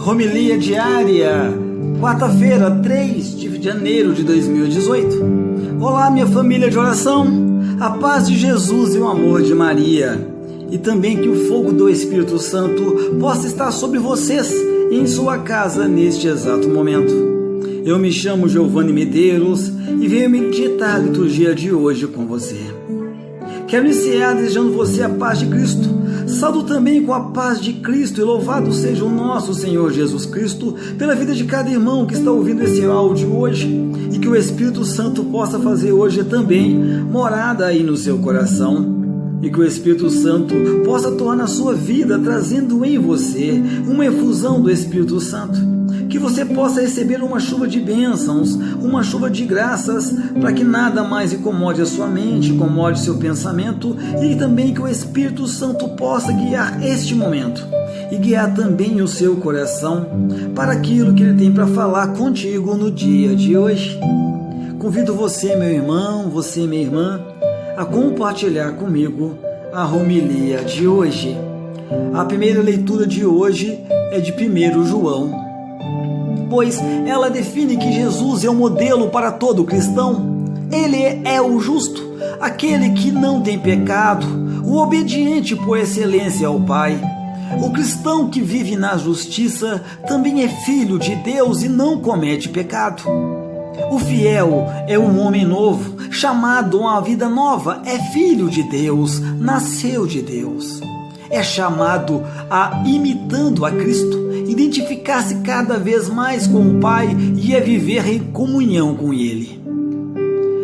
Homilia diária, quarta-feira, 3 de janeiro de 2018. Olá, minha família de oração, a paz de Jesus e o amor de Maria. E também que o fogo do Espírito Santo possa estar sobre vocês em sua casa neste exato momento. Eu me chamo Giovanni Medeiros e venho meditar a liturgia de hoje com você. Quero iniciar desejando você a paz de Cristo. Saúdo também com a paz de Cristo e louvado seja o nosso Senhor Jesus Cristo pela vida de cada irmão que está ouvindo esse áudio hoje e que o Espírito Santo possa fazer hoje também morada aí no seu coração. E que o Espírito Santo possa tornar a sua vida, trazendo em você uma efusão do Espírito Santo. Que você possa receber uma chuva de bênçãos, uma chuva de graças, para que nada mais incomode a sua mente, incomode seu pensamento, e também que o Espírito Santo possa guiar este momento e guiar também o seu coração para aquilo que Ele tem para falar contigo no dia de hoje. Convido você, meu irmão, você, minha irmã, a compartilhar comigo a homilia de hoje. A primeira leitura de hoje é de 1 João, pois ela define que Jesus é o modelo para todo cristão. Ele é o justo, aquele que não tem pecado, o obediente por excelência ao Pai. O cristão que vive na justiça também é filho de Deus e não comete pecado. O fiel é um homem novo, chamado a uma vida nova, é filho de Deus, nasceu de Deus. É chamado a, imitando a Cristo, identificar-se cada vez mais com o Pai e a viver em comunhão com Ele.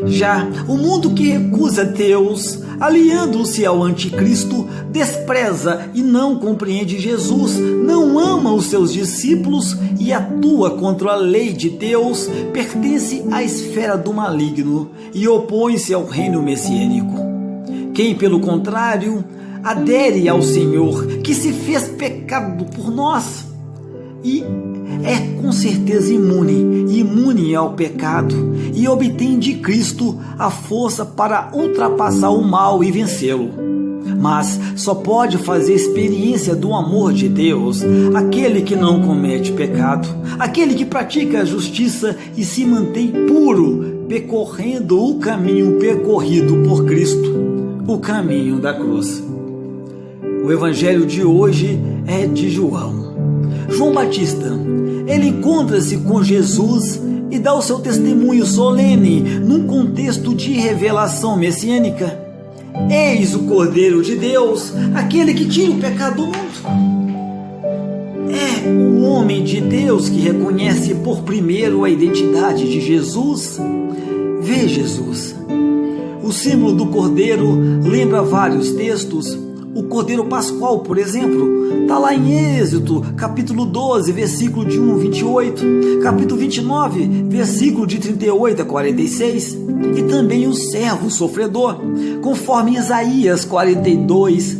Já o mundo que recusa Deus, aliando-se ao anticristo, despreza e não compreende Jesus, não ama os seus discípulos e atua contra a lei de Deus, pertence à esfera do maligno e opõe-se ao reino messiânico. Quem, pelo contrário, adere ao Senhor, que se fez pecado por nós, e é com certeza imune ao pecado, e obtém de Cristo a força para ultrapassar o mal e vencê-lo. Mas só pode fazer experiência do amor de Deus aquele que não comete pecado, aquele que pratica a justiça e se mantém puro, percorrendo o caminho percorrido por Cristo, o caminho da cruz. O evangelho de hoje é de João. João Batista, ele encontra-se com Jesus e dá o seu testemunho solene num contexto de revelação messiânica. Eis o Cordeiro de Deus, aquele que tira o pecado do mundo. É o homem de Deus que reconhece por primeiro a identidade de Jesus. Vê Jesus. O símbolo do Cordeiro lembra vários textos. O Cordeiro Pascual, por exemplo, está lá em Êxodo, capítulo 12, versículo de 1 a 28, capítulo 29, versículo de 38 a 46, e também o servo sofredor, conforme Isaías 42,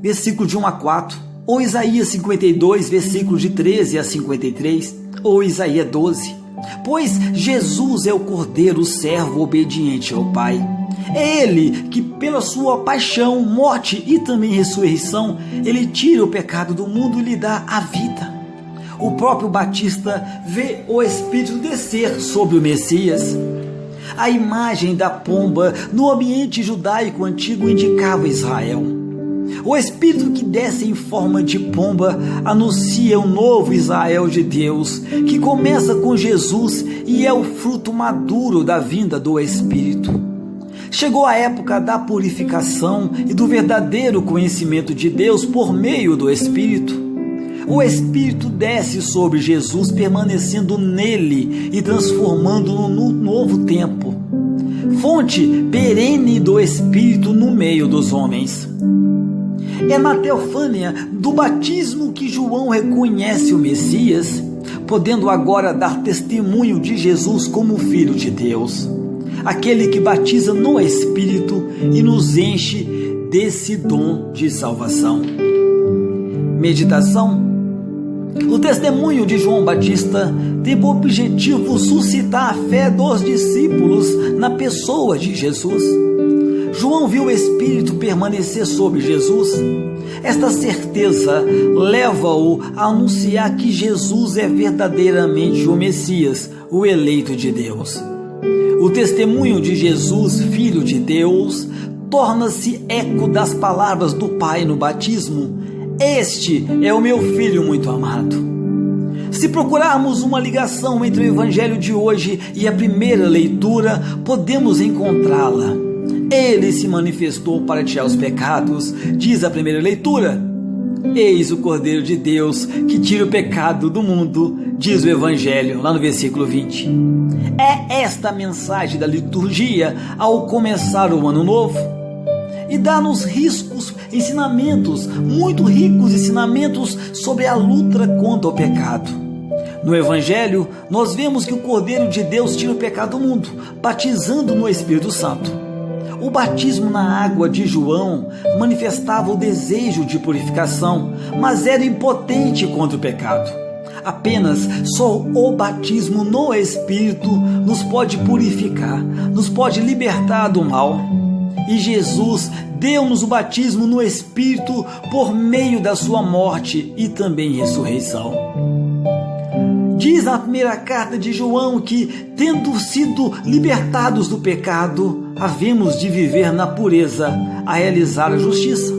versículo de 1 a 4, ou Isaías 52, versículo de 13 a 53, ou Isaías 12. Pois Jesus é o Cordeiro, servo obediente ao Pai. É Ele que, pela sua paixão, morte e também ressurreição, Ele tira o pecado do mundo e lhe dá a vida. O próprio Batista vê o Espírito descer sobre o Messias. A imagem da pomba no ambiente judaico antigo indicava Israel. O Espírito que desce em forma de pomba anuncia o novo Israel de Deus, que começa com Jesus e é o fruto maduro da vinda do Espírito. Chegou a época da purificação e do verdadeiro conhecimento de Deus por meio do Espírito. O Espírito desce sobre Jesus, permanecendo nele e transformando-no no novo tempo. Fonte perene do Espírito no meio dos homens. É na teofânia do batismo que João reconhece o Messias, podendo agora dar testemunho de Jesus como Filho de Deus, aquele que batiza no Espírito e nos enche desse dom de salvação. Meditação. O testemunho de João Batista tem por objetivo suscitar a fé dos discípulos na pessoa de Jesus. João viu o Espírito permanecer sobre Jesus. Esta certeza leva-o a anunciar que Jesus é verdadeiramente o Messias, o eleito de Deus. O testemunho de Jesus, Filho de Deus, torna-se eco das palavras do Pai no batismo: "Este é o meu Filho muito amado." Se procurarmos uma ligação entre o Evangelho de hoje e a primeira leitura, podemos encontrá-la. Ele se manifestou para tirar os pecados, diz a primeira leitura. Eis o Cordeiro de Deus que tira o pecado do mundo, diz o Evangelho, lá no versículo 20. É esta a mensagem da liturgia ao começar o ano novo. E dá-nos ensinamentos, muito ricos ensinamentos sobre a luta contra o pecado. No Evangelho, nós vemos que o Cordeiro de Deus tira o pecado do mundo, batizando no Espírito Santo. O batismo na água de João manifestava o desejo de purificação, mas era impotente contra o pecado. Apenas só o batismo no Espírito nos pode purificar, nos pode libertar do mal. E Jesus deu-nos o batismo no Espírito por meio da sua morte e também ressurreição. Diz na primeira carta de João que, tendo sido libertados do pecado, havemos de viver na pureza, a realizar a justiça.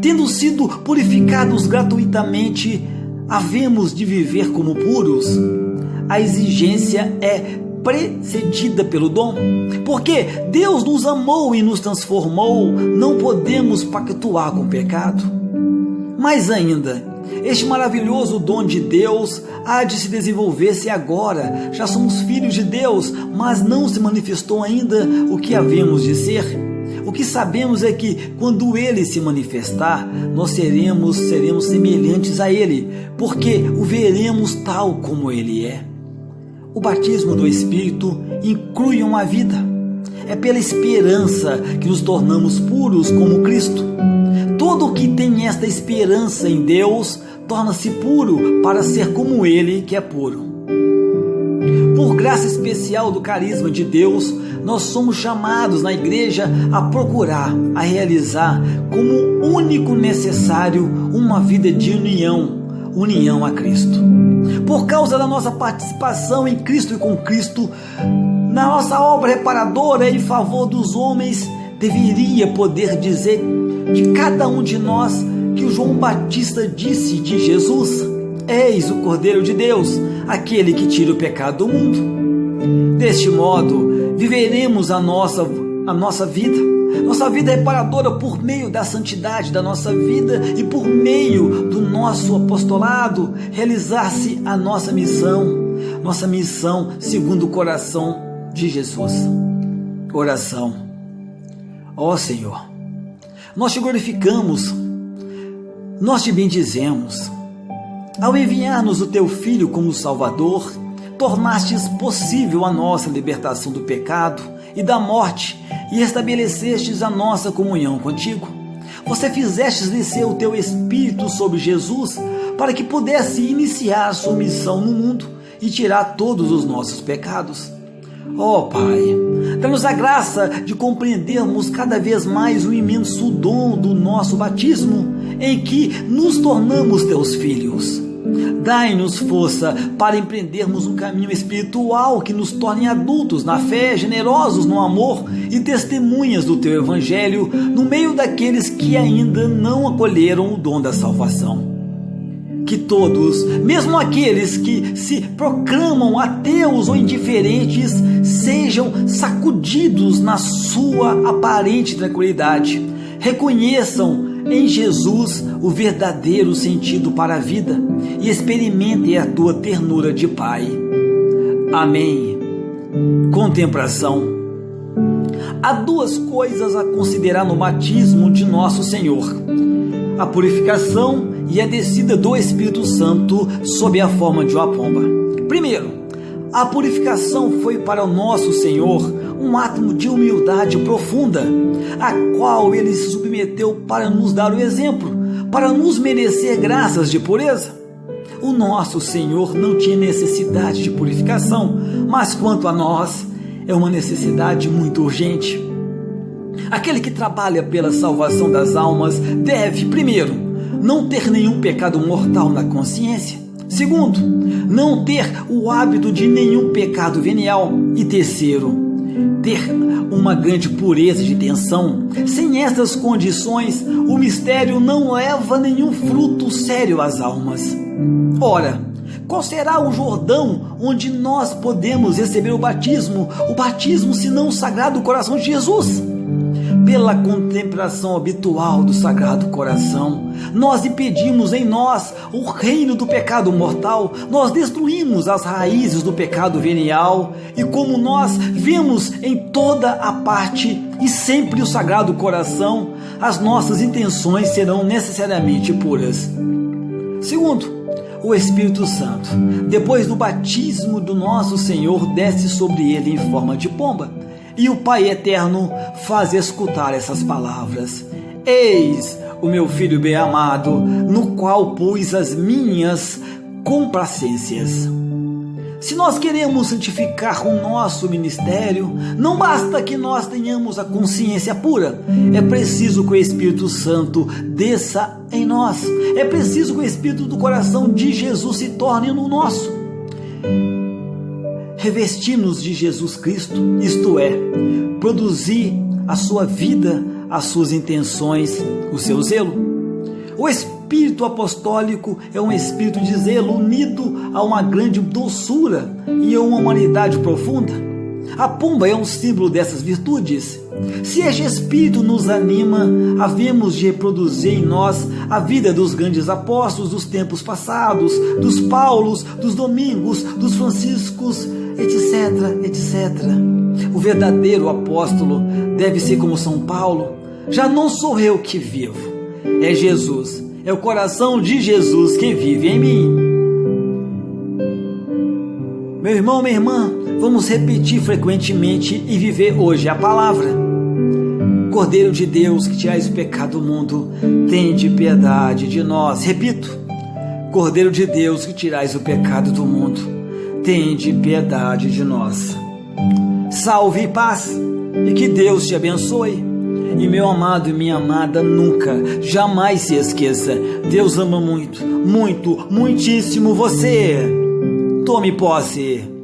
Tendo sido purificados gratuitamente, havemos de viver como puros. A exigência é precedida pelo dom, porque Deus nos amou e nos transformou, não podemos pactuar com o pecado. Mais ainda, este maravilhoso dom de Deus há de se desenvolver se agora já somos filhos de Deus, mas não se manifestou ainda o que havemos de ser. O que sabemos é que quando Ele se manifestar, nós seremos semelhantes a Ele, porque o veremos tal como Ele é. O batismo do Espírito inclui uma vida. É pela esperança que nos tornamos puros como Cristo. Todo que tem esta esperança em Deus torna-se puro para ser como Ele que é puro. Por graça especial do carisma de Deus, nós somos chamados na igreja a procurar, a realizar como único necessário uma vida de união a Cristo. Por causa da nossa participação em Cristo e com Cristo, na nossa obra reparadora em favor dos homens, deveria poder dizer de cada um de nós que o João Batista disse de Jesus: eis o Cordeiro de Deus, aquele que tira o pecado do mundo. Deste modo, viveremos a nossa vida reparadora por meio da santidade da nossa vida e por meio do nosso apostolado, realizar-se a nossa missão segundo o coração de Jesus. Oração. Ó Senhor, nós te glorificamos, nós te bendizemos. Ao enviar-nos o teu Filho como Salvador, tornastes possível a nossa libertação do pecado e da morte e estabelecestes a nossa comunhão contigo. Você fizestes descer o teu Espírito sobre Jesus para que pudesse iniciar a sua missão no mundo e tirar todos os nossos pecados. Ó Pai, dá-nos a graça de compreendermos cada vez mais o imenso dom do nosso batismo, em que nos tornamos teus filhos. Dai-nos força para empreendermos um caminho espiritual que nos torne adultos na fé, generosos no amor e testemunhas do teu Evangelho no meio daqueles que ainda não acolheram o dom da salvação. Que todos, mesmo aqueles que se proclamam ateus ou indiferentes, sejam sacudidos na sua aparente tranquilidade, reconheçam em Jesus o verdadeiro sentido para a vida e experimentem a tua ternura de Pai. Amém. Contemplação. Há duas coisas a considerar no batismo de nosso Senhor: a purificação e a descida do Espírito Santo sob a forma de uma pomba. Primeiro, a purificação foi para o nosso Senhor um ato de humildade profunda, a qual Ele se submeteu para nos dar o exemplo, para nos merecer graças de pureza. O nosso Senhor não tinha necessidade de purificação, mas quanto a nós, é uma necessidade muito urgente. Aquele que trabalha pela salvação das almas deve, primeiro, não ter nenhum pecado mortal na consciência. Segundo, não ter o hábito de nenhum pecado venial. E terceiro, ter uma grande pureza de intenção. Sem essas condições, o mistério não leva nenhum fruto sério às almas. Ora, qual será o Jordão onde nós podemos receber o batismo senão o Sagrado Coração de Jesus? Pela contemplação habitual do Sagrado Coração, nós impedimos em nós o reino do pecado mortal, nós destruímos as raízes do pecado venial, e como nós vemos em toda a parte e sempre o Sagrado Coração, as nossas intenções serão necessariamente puras. Segundo, o Espírito Santo, depois do batismo do nosso Senhor, desce sobre ele em forma de pomba. E o Pai Eterno faz escutar essas palavras: Eis o meu Filho bem-amado, no qual pus as minhas complacências. Se nós queremos santificar o nosso ministério, não basta que nós tenhamos a consciência pura. É preciso que o Espírito Santo desça em nós. É preciso que o Espírito do coração de Jesus se torne no nosso. Revestir-nos de Jesus Cristo, isto é, produzir a sua vida, as suas intenções, o seu zelo. O espírito apostólico é um espírito de zelo unido a uma grande doçura e a uma humanidade profunda. A pomba é um símbolo dessas virtudes. Se este espírito nos anima, havemos de reproduzir em nós a vida dos grandes apóstolos dos tempos passados, dos Paulos, dos Domingos, dos Franciscos, etc, etc. O verdadeiro apóstolo deve ser como São Paulo: já não sou eu que vivo, é Jesus, é o coração de Jesus que vive em mim. Meu irmão, minha irmã, vamos repetir frequentemente e viver hoje a palavra: Cordeiro de Deus, que tirais o pecado do mundo, tende piedade de nós. Repito: Cordeiro de Deus, que tirais o pecado do mundo, tende piedade de nós. Salve e paz, e que Deus te abençoe. E meu amado e minha amada, nunca, jamais se esqueça: Deus ama muito, muito, muitíssimo você. Tome posse.